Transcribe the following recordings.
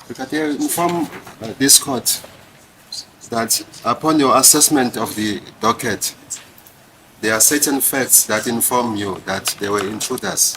Brigadier, inform this court that upon your assessment of the docket, there are certain facts that inform you that they were intruders.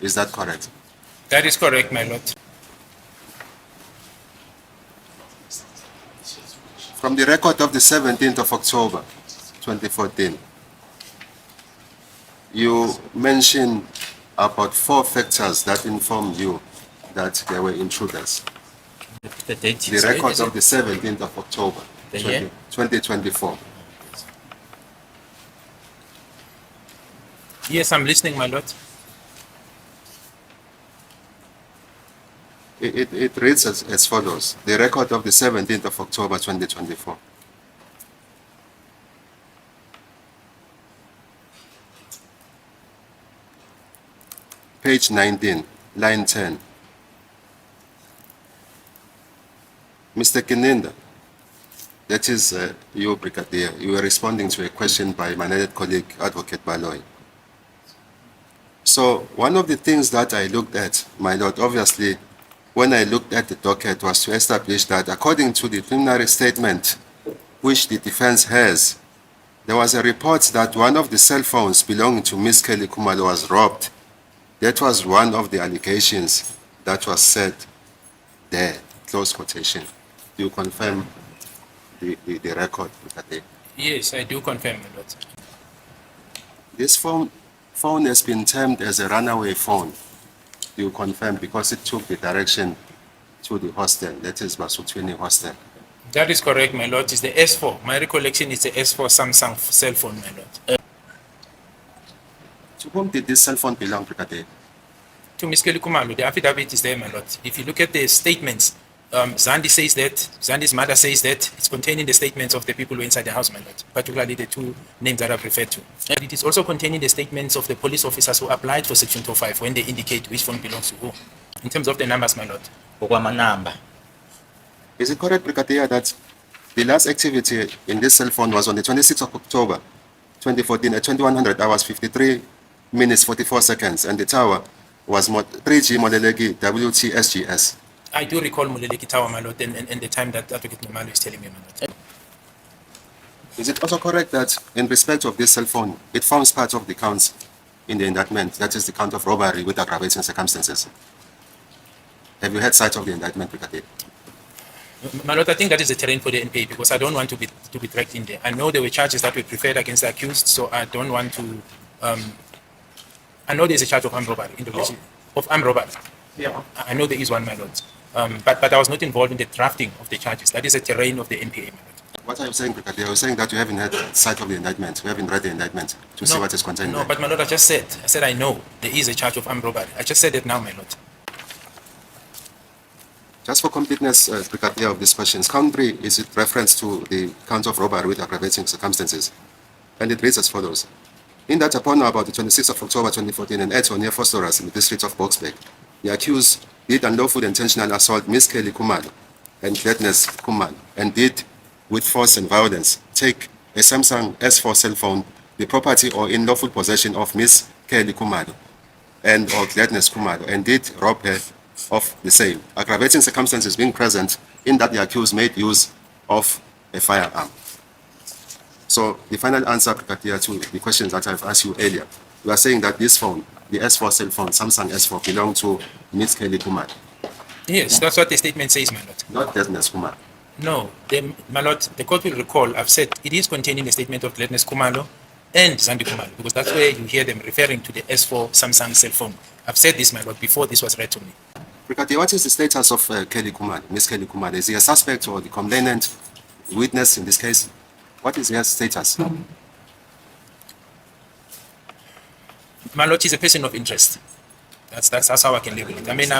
Is that correct? That is correct, my lord. From the record of the 17th of October, 2014, you mentioned about 4 factors that inform you that they were intruders. The date. The record of the 17th of October, 2024. Yes, I'm listening, my lord. It reads as follows. The record of the 17th of October, 2024. Page 19, line 10. Mr. Kinenda, that is you, Brigadier. You were responding to a question by my learned colleague, Advocate Baloyi. So one of the things that I looked at, my lord, obviously, when I looked at the docket was to establish that according to the preliminary statement which the defense has, there was a report that one of the cell phones belonging to Ms. Kelly Khumalo was robbed. That was one of the allegations that was said there, close quotation. Do you confirm the record, Brigadier? Yes, I do confirm, my lord. This phone has been termed as a runaway phone. Do you confirm, because it took the direction to the hostel, that is Basutweni hostel? That is correct, my lord. It's the S4. My recollection is the S4 Samsung cell phone, my lord. To whom did this cell phone belong, Brigadier? To Ms. Kelly Khumalo, the affidavit is there, my lord. If you look at the statements, Zandi says that, Zandi's mother says that, it's contained in the statements of the people who are inside the house, my lord, particularly the 2 names that I've referred to. And it is also contained in the statements of the police officers who applied for Section 205 when they indicate which phone belongs to who. In terms of the numbers, my lord. Is it correct, Brigadier, that the last activity in this cell phone was on the 26th of October, 2014 at 2100 hours, 53 minutes, 44 seconds, and the tower was 3G Moleleki WTSGS? I do recall Moleleki Tower, my lord, and the time that Advocate Khumalo is telling me, my lord. Is it also correct that in respect of this cell phone, it forms part of the counts in the indictment, that is the count of robbery with aggravating circumstances? Have you had sight of the indictment, Brigadier? My lord, I think that is a terrain for the NPA because I don't want to be dragged in there. I know there were charges that were preferred against the accused, so I don't want to. I know there's a charge of armed robbery in the relation of armed robbery. Yeah, I know there is one, my lord. But I was not involved in the drafting of the charges. That is a terrain of the NPA, my lord. What are you saying, Brigadier? You're saying that you haven't had sight of the indictment. You haven't read the indictment to see what is contained. No, but my lord, I said I know there is a charge of armed robbery. I just said it now, my lord. Just for completeness, Brigadier, of these questions, count 3 is it reference to the count of robbery with aggravating circumstances, and it reads as follows. In that upon or about the 26th of October 2014 and at or near Fostoras in the district of Boksburg, the accused did unlawful intentional assault Ms. Kelly Khumalo and Gladness Khumalo and did with force and violence take a Samsung S4 cell phone, the property or in lawful possession of Ms. Kelly Khumalo and or Gladness Khumalo, and did rob her of the same, aggravating circumstances being present in that the accused made use of a firearm. So the final answer, Brigadier, to the questions that I've asked you earlier, you are saying that this phone, the S4 cell phone, Samsung S4, belonged to Ms. Kelly Khumalo? Yes, that's what the statement says, my lord. Not Gladness Khumalo? No, my lord, the court will recall, I've said it is contained in the statement of Gladness Khumalo and Zandi Khumalo, because that's where you hear them referring to the S4 Samsung cell phone. I've said this, my lord, before this was read to me. Brigadier, what is the status of Kelly Khumalo, Ms. Kelly Khumalo? Is he a suspect or the complainant, witness in this case? What is her status? My lord, she's a person of interest. That's how I can label it. I mean,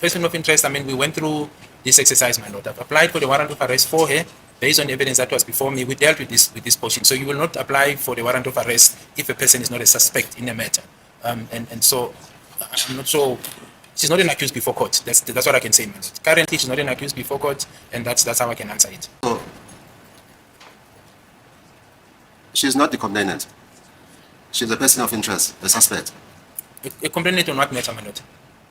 person of interest, I mean, we went through this exercise, my lord. I've applied for the warrant of arrest for her based on the evidence that was before me. We dealt with this portion. So you will not apply for the warrant of arrest if a person is not a suspect in a matter. And so I'm not sure. She's not an accused before court. That's what I can say, my lord. Currently, she's not an accused before court, and that's how I can answer it. So, she's not the complainant. She's a person of interest, a suspect. A complainant on what matter, my lord?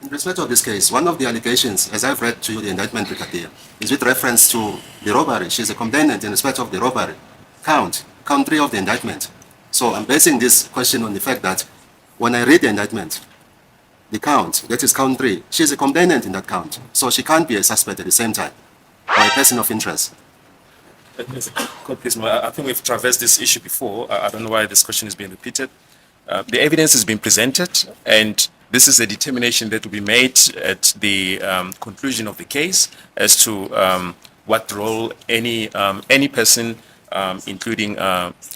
In respect of this case, one of the allegations, as I've read to you the indictment, Brigadier, is with reference to the robbery. She's a complainant in respect of the robbery. Count 3 of the indictment. So I'm basing this question on the fact that when I read the indictment, the count, that is count 3, she's a complainant in that count. So she can't be a suspect at the same time, or a person of interest. I think we've traversed this issue before. I don't know why this question is being repeated. The evidence has been presented, and this is a determination that will be made at the conclusion of the case as to what role any person, including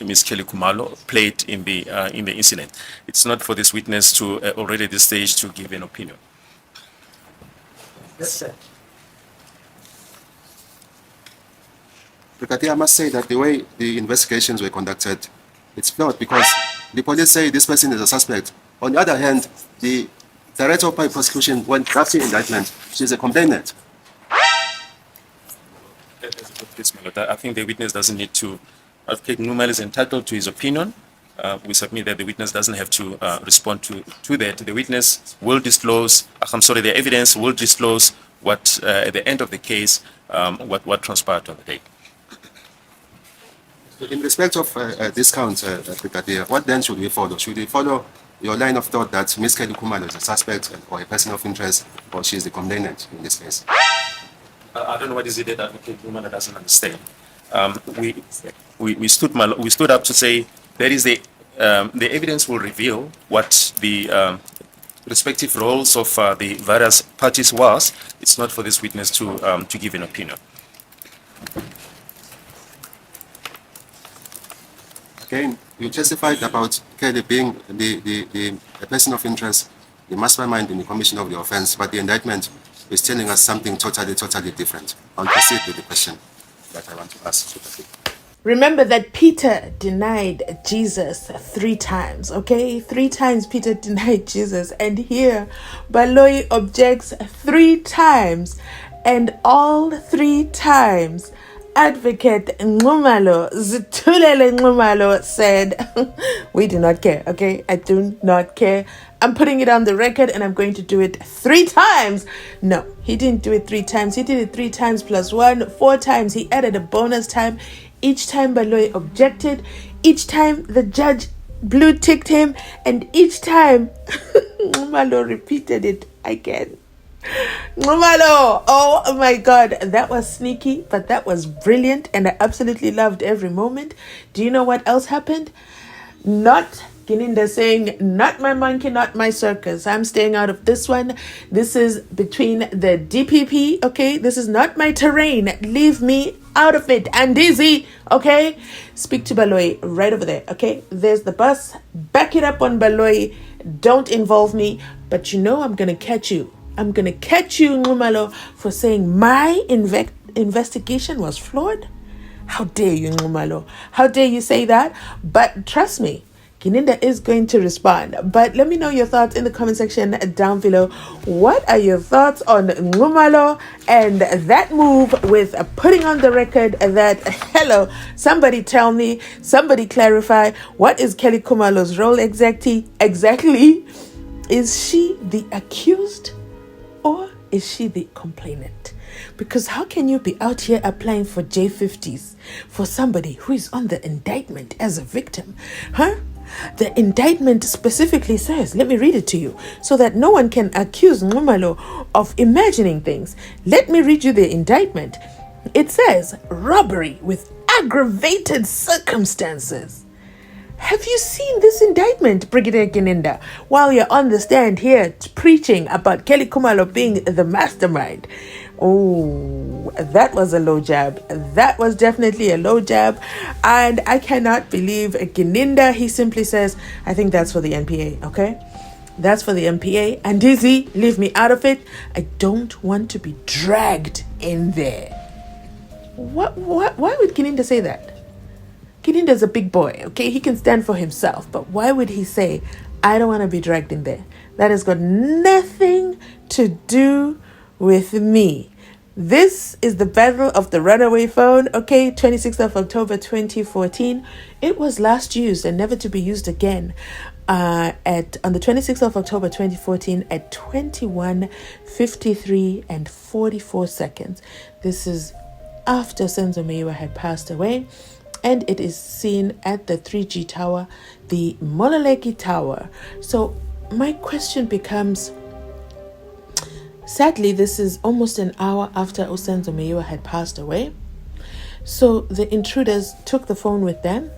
Ms. Kelly Khumalo, played in the incident. It's not for this witness to already at this stage to give an opinion. Yes, sir. Brigadier, I must say that the way the investigations were conducted, it's flawed because the police say this person is a suspect. On the other hand, the director of public prosecution, when drafting indictment, she's a complainant. I think the witness doesn't need to. Advocate Numalo is entitled to his opinion. We submit that the witness doesn't have to respond to that. The witness will disclose, the evidence will disclose what, at the end of the case, what transpired on the day. In respect of this count, Brigadier, what then should we follow? Should we follow your line of thought that Ms. Kelly Khumalo is a suspect or a person of interest, or she is the complainant in this case? I don't know what is it that Advocate Numalo doesn't understand. We stood up to say there is the evidence will reveal what the respective roles of the various parties was. It's not for this witness to give an opinion. Again, you testified about Kelly being the person of interest, the mastermind in the commission of the offense, but the indictment is telling us something totally different. I'll proceed with the question that I want to ask. Remember that Peter denied Jesus 3 times, okay? 3 times Peter denied Jesus. And here, Baloyi objects 3 times. And all 3 times, Advocate NXUMALO, Zitulele NXUMALO said, we do not care, okay? I do not care. I'm putting it on the record and I'm going to do it 3 times. No, he didn't do it 3 times. He did it 3 times plus 1, 4 times. He added a bonus time. Each time Baloyi objected. Each time the judge blue ticked him. And each time NXUMALO repeated it again. NXUMALO, oh my God, that was sneaky, but that was brilliant, and I absolutely loved every moment. Do you know what else happened? Not Gininda saying, not my monkey, not my circus. I'm staying out of this one. This is between the DPP, okay? This is not my terrain. Leave me out of it. And Dizzy, okay? Speak to Baloyi right over there, okay? There's the bus. Back it up on Baloyi. Don't involve me, but you know I'm going to catch you. I'm going to catch you, NXUMALO, for saying my investigation was flawed. How dare you, NXUMALO? How dare you say that? But trust me, Gininda is going to respond. But let me know your thoughts in the comment section down below. What are your thoughts on NXUMALO and that move with putting on the record that, hello, somebody tell me, somebody clarify, what is Kelly Khumalo's role exactly? Is she the accused? Or is she the complainant? Because how can you be out here applying for J50s for somebody who is on the indictment as a victim? Huh? The indictment specifically says, let me read it to you, so that no one can accuse NXUMALO of imagining things. Let me read you the indictment. It says, robbery with aggravated circumstances. Have you seen this indictment, Brigadier Gininda, while you're on the stand here preaching about Kelly Khumalo being the mastermind? Oh, that was a low jab. That was definitely a low jab. And I cannot believe Gininda. He simply says, I think that's for the NPA, okay? That's for the NPA. And Dizzy, leave me out of it. I don't want to be dragged in there. Why would Gininda say that? Gininda's a big boy, okay? He can stand for himself. But why would he say, I don't want to be dragged in there? That has got nothing to do with me. This is the battle of the runaway phone, okay? 26th of October 2014. It was last used and never to be used again. on the 26th of October 2014 at 21:53 and 44 seconds. This is after Senzo Meyiwa had passed away, and it is seen at the 3G tower, the Mololeki Tower. So my question becomes, sadly, this is almost an hour after Senzo Meyiwa had passed away. So the intruders took the phone with them,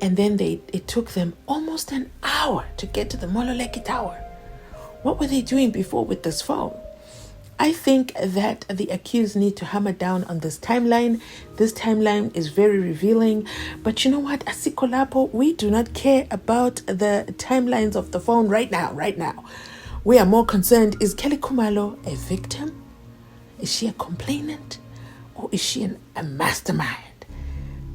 and then it took them almost an hour to get to the Mololeki Tower. What were they doing before with this phone? I think that the accused need to hammer down on this timeline. This timeline is very revealing. But you know what, Asiko Lapo, we do not care about the timelines of the phone right now. We are more concerned, is Kelly Khumalo a victim? Is she a complainant? Or is she a mastermind?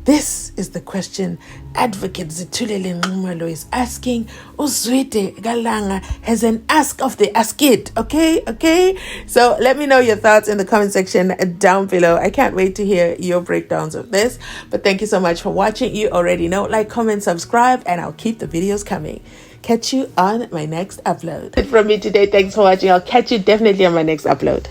This is the question Advocate Zitulele NXUMALO is asking. Uzwide Galanga has an ask of the ask it. Okay? So let me know your thoughts in the comment section down below. I can't wait to hear your breakdowns of this. But thank you so much for watching. You already know, like, comment, subscribe, and I'll keep the videos coming. Catch you on my next upload. That's it from me today. Thanks for watching. I'll catch you definitely on my next upload.